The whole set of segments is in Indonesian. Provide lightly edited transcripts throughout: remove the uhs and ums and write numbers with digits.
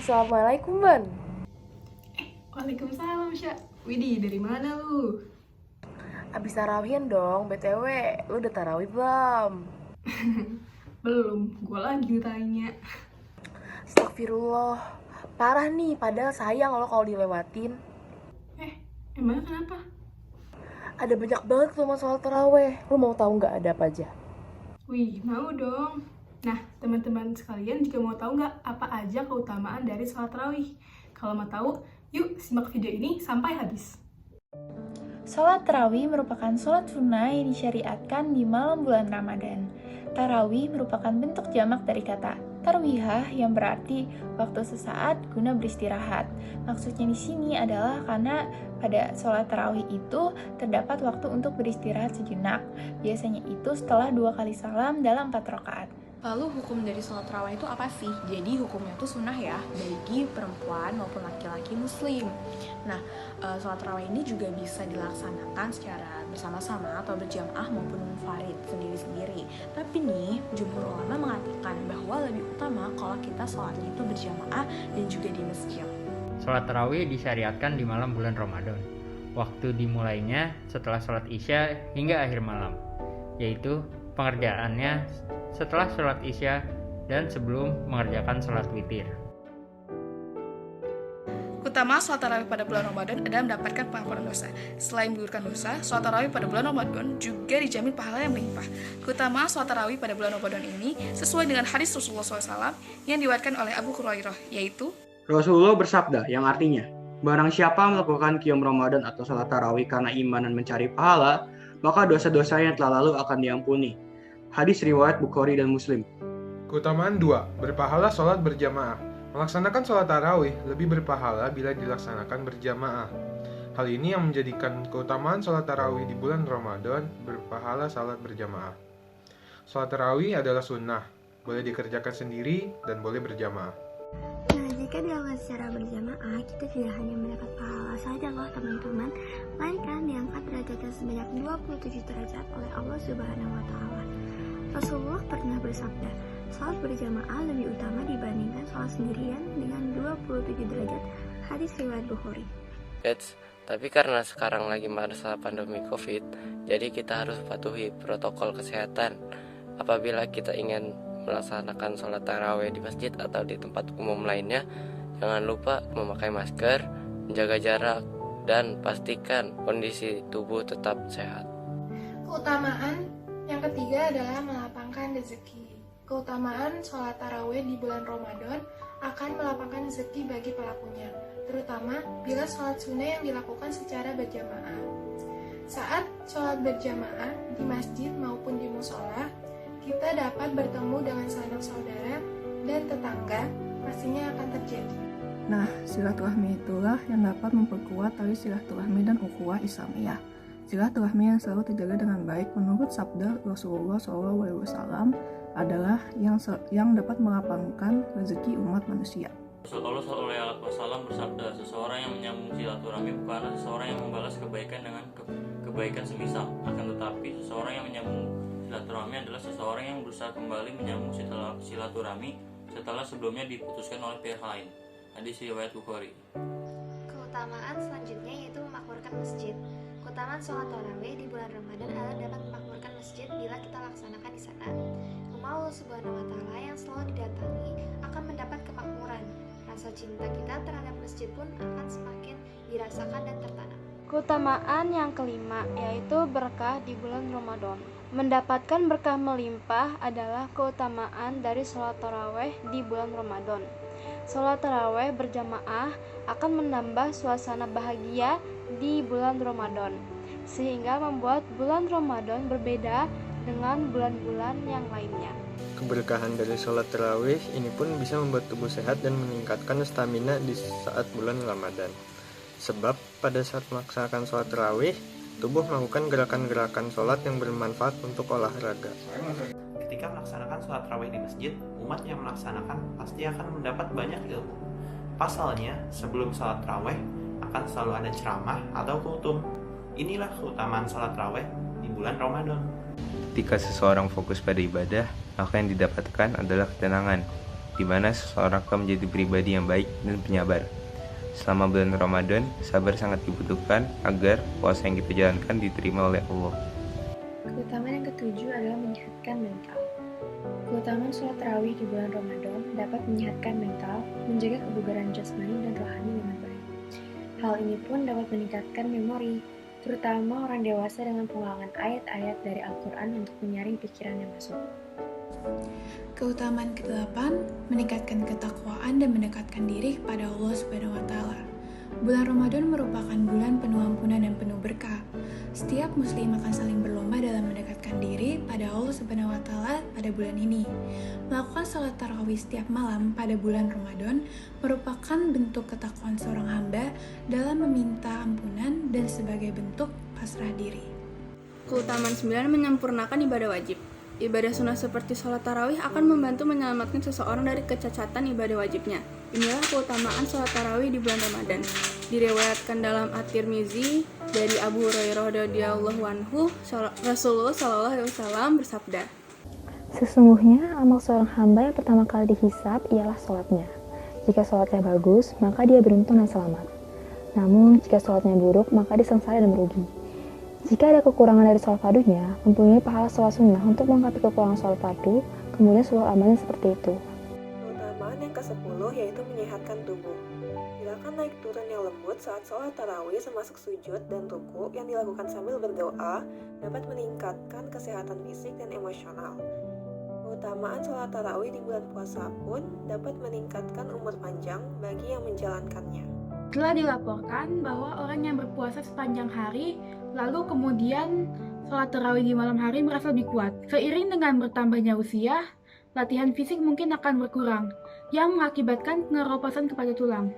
Assalamualaikum, Ban. Waalaikumsalam, Sya. Widih, dari mana lu? Abis tarawihan dong, BTW. Lu udah tarawih belum? Belum, gue lagi tanya. Astagfirullah. Parah nih, padahal sayang lo kalau dilewatin. Emang kenapa? Ada banyak banget keutamaan sholat tarawih. Lu mau tahu nggak ada apa aja? Wih, mau dong. Nah, teman-teman sekalian juga mau tahu nggak apa aja keutamaan dari sholat tarawih? Kalau mau tahu, yuk simak video ini sampai habis. Sholat tarawih merupakan sholat sunnah yang disyariatkan di malam bulan Ramadan. Tarawih merupakan bentuk jamak dari kata tarwihah yang berarti waktu sesaat guna beristirahat. Maksudnya di sini adalah karena pada sholat tarawih itu terdapat waktu untuk beristirahat sejenak. Biasanya itu setelah 2 kali salam dalam 4 rakaat. Lalu hukum dari sholat tarawih itu apa sih? Jadi hukumnya itu sunnah ya, bagi perempuan maupun laki-laki muslim. Nah, sholat tarawih ini juga bisa dilaksanakan secara bersama-sama atau berjamaah maupun munfarid sendiri-sendiri. Tapi nih, jumhur ulama mengatakan bahwa lebih utama kalau kita sholatnya itu berjamaah dan juga di masjid. Sholat tarawih disyariatkan di malam bulan Ramadan. Waktu dimulainya setelah sholat isya hingga akhir malam, yaitu pengerjaannya setelah sholat isya dan sebelum mengerjakan sholat witir. Keutamaan sholat tarawih pada bulan Ramadan adalah mendapatkan pengampunan dosa. Selain menggugurkan dosa, sholat tarawih pada bulan Ramadan juga dijamin pahala yang melimpah. Keutamaan sholat tarawih pada bulan Ramadan ini sesuai dengan hadis Rasulullah SAW yang diriwayatkan oleh Abu Hurairah, yaitu Rasulullah bersabda yang artinya, barang siapa melakukan qiyam Ramadan atau sholat tarawih karena iman dan mencari pahala, maka dosa-dosa yang telah lalu akan diampuni. Hadis riwayat Bukhari dan Muslim. Keutamaan 2. Berpahala sholat berjamaah. Melaksanakan sholat tarawih lebih berpahala bila dilaksanakan berjamaah. Hal ini yang menjadikan keutamaan sholat tarawih di bulan Ramadan berpahala sholat berjamaah. Sholat tarawih adalah sunnah, boleh dikerjakan sendiri dan boleh berjamaah. Nah, jika dilakukan secara berjamaah, kita tidak hanya mendapat pahala saja loh teman-teman, melainkan diangkat derajatnya sebanyak 27 derajat oleh Allah Subhanahu wa Ta'ala. Rasulullah pernah bersabda, salat berjamaah lebih utama dibandingkan salat sendirian dengan 27 derajat. Hadis riwayat Bukhari. Tapi karena sekarang lagi masa pandemi COVID, jadi kita harus patuhi protokol kesehatan. Apabila kita ingin melaksanakan sholat tarawih di masjid atau di tempat umum lainnya, jangan lupa memakai masker, menjaga jarak, dan pastikan kondisi tubuh tetap sehat. Keutamaan yang ketiga adalah melapangkan rezeki. Keutamaan sholat tarawih di bulan Ramadan akan melapangkan rezeki bagi pelakunya, terutama bila sholat sunnah yang dilakukan secara berjamaah. Saat sholat berjamaah di masjid maupun di musola, kita dapat bertemu dengan sanak saudara dan tetangga, pastinya akan terjadi. Nah, silaturahmi itulah yang dapat memperkuat tali silaturahmi dan ukhuwah Islamiyah. Silaturahmi yang selalu terjaga dengan baik menurut sabda Rasulullah SAW adalah yang dapat melapangkan rezeki umat manusia. Rasulullah SAW bersabda, seseorang yang menyambung silaturahmi bukanlah seseorang yang membalas kebaikan dengan kebaikan semisal. Akan tetapi, seseorang yang menyambung silaturahmi adalah seseorang yang berusaha kembali menyambung silaturahmi setelah sebelumnya diputuskan oleh pihak lain. Hadis riwayat Bukhari. Keutamaan selanjutnya yaitu memakmurkan masjid. Keutamaan sholat tarawih di bulan Ramadan adalah dapat memakmurkan masjid bila kita laksanakan di sana. Rumah Allah Subhanahu wa Ta'ala yang selalu didatangi akan mendapat kemakmuran. Rasa cinta kita terhadap masjid pun akan semakin dirasakan dan tertanam. Keutamaan yang kelima yaitu berkah di bulan Ramadan. Mendapatkan berkah melimpah adalah keutamaan dari sholat tarawih di bulan Ramadan. Sholat tarawih berjamaah akan menambah suasana bahagia di bulan Ramadan, sehingga membuat bulan Ramadan berbeda dengan bulan-bulan yang lainnya. Keberkahan dari sholat tarawih ini pun bisa membuat tubuh sehat dan meningkatkan stamina di saat bulan Ramadan. Sebab pada saat melaksanakan sholat tarawih, tubuh melakukan gerakan-gerakan sholat yang bermanfaat untuk olahraga. Ketika melaksanakan sholat tarawih di masjid, umat yang melaksanakan pasti akan mendapat banyak ilmu. Pasalnya, sebelum sholat tarawih akan selalu ada ceramah atau khutbah. Inilah keutamaan sholat tarawih di bulan Ramadan. Ketika seseorang fokus pada ibadah, maka yang didapatkan adalah ketenangan, di mana seseorang akan menjadi pribadi yang baik dan penyabar. Selama bulan Ramadan, sabar sangat dibutuhkan agar puasa yang kita jalankan diterima oleh Allah. Keutamaan yang ketujuh adalah menyehatkan mental. Keutamaan sholat tarawih di bulan Ramadan dapat menyehatkan mental, menjaga kebugaran jasmani dan rohani dengan baik. Hal ini pun dapat meningkatkan memori, terutama orang dewasa dengan pengulangan ayat-ayat dari Al-Quran untuk menyaring pikiran yang masuk. Keutamaan ke-8, meningkatkan ketakwaan dan mendekatkan diri kepada Allah Subhanahu wa Ta'ala. Bulan Ramadan merupakan bulan penuh ampunan dan penuh berkah. Setiap muslim akan saling berlomba dalam mendekatkan diri pada Allah Subhanahu wa Ta'ala pada bulan ini. Melakukan salat tarawih setiap malam pada bulan Ramadan merupakan bentuk ketakwaan seorang hamba dalam meminta ampunan dan sebagai bentuk pasrah diri. Keutamaan 9, menyempurnakan ibadah wajib. Ibadah sunnah seperti sholat tarawih akan membantu menyelamatkan seseorang dari kecacatan ibadah wajibnya. Inilah keutamaan sholat tarawih di bulan Ramadan. Diriwayatkan dalam At-Tirmizi dari Abu Hurairah radhiyallahu anhu, Rasulullah sallallahu alaihi wasallam bersabda, "Sesungguhnya amal seorang hamba yang pertama kali dihisab ialah sholatnya. Jika sholatnya bagus, maka dia beruntung dan selamat. Namun jika sholatnya buruk, maka dia sengsara dan merugi. Jika ada kekurangan dari sholat fardunya, mempunyai pahala sholat sunnah untuk melengkapi kekurangan sholat fardu, kemudian seluruh amalnya seperti itu." Keutamaan yang ke-10 yaitu menyehatkan tubuh. Gerakan naik turun yang lembut saat sholat tarawih termasuk sujud dan ruku yang dilakukan sambil berdoa dapat meningkatkan kesehatan fisik dan emosional. Keutamaan sholat tarawih di bulan puasa pun dapat meningkatkan umur panjang bagi yang menjalankannya. Telah dilaporkan bahwa orang yang berpuasa sepanjang hari, lalu kemudian sholat tarawih di malam hari merasa lebih kuat. Seiring dengan bertambahnya usia, latihan fisik mungkin akan berkurang, yang mengakibatkan pengeroposan kepada tulang.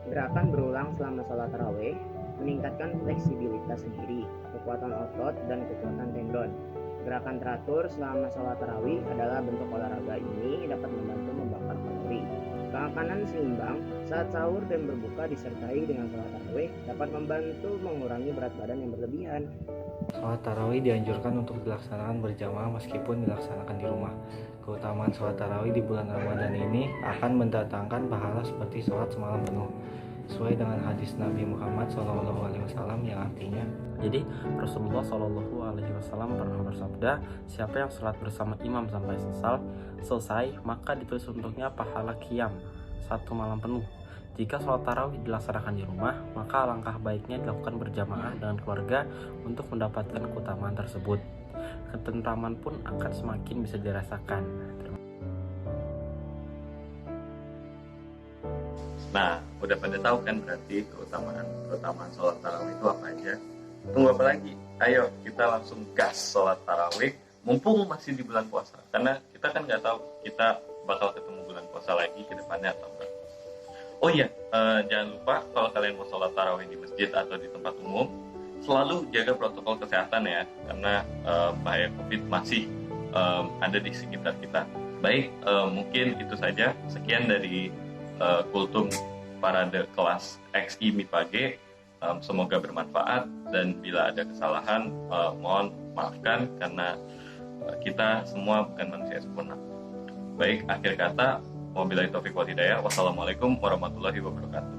Gerakan berulang selama sholat tarawih meningkatkan fleksibilitas diri, kekuatan otot, dan kekuatan tendon. Gerakan teratur selama sholat tarawih adalah bentuk olahraga ini dapat membantu membakar kalori. Makanan seimbang saat sahur dan berbuka disertai dengan sholat tarawih dapat membantu mengurangi berat badan yang berlebihan. Sholat tarawih dianjurkan untuk dilaksanakan berjamaah meskipun dilaksanakan di rumah. Keutamaan sholat tarawih di bulan Ramadan ini akan mendatangkan pahala seperti sholat semalam penuh, sesuai dengan hadis Nabi Muhammad SAW yang artinya, jadi Rasulullah SAW pernah bersabda, siapa yang sholat bersama imam sampai selesai, maka ditulis untuknya pahala qiyam 1 malam penuh. Jika sholat tarawih dilaksanakan di rumah, maka alangkah baiknya dilakukan berjamaah dengan keluarga untuk mendapatkan keutamaan tersebut. Ketentraman pun akan semakin bisa dirasakan. Nah, udah pada tahu kan berarti keutamaan sholat tarawih itu apa aja? Tunggu apa lagi? Ayo kita langsung gas sholat tarawih, mumpung masih di bulan puasa. Karena kita kan nggak tahu kita bakal ketemu bulan puasa lagi ke depannya atau enggak. Oh iya, jangan lupa kalau kalian mau sholat tarawih di masjid atau di tempat umum, selalu jaga protokol kesehatan ya, karena bahaya COVID masih ada di sekitar kita. Baik, mungkin itu saja. Sekian dari Kultum Parade kelas XI MIPA G. Semoga bermanfaat, dan bila ada kesalahan mohon maafkan karena kita semua bukan manusia sempurna. Baik, akhir kata, wabillahi taufiq wal hidayah. Wassalamualaikum warahmatullahi wabarakatuh.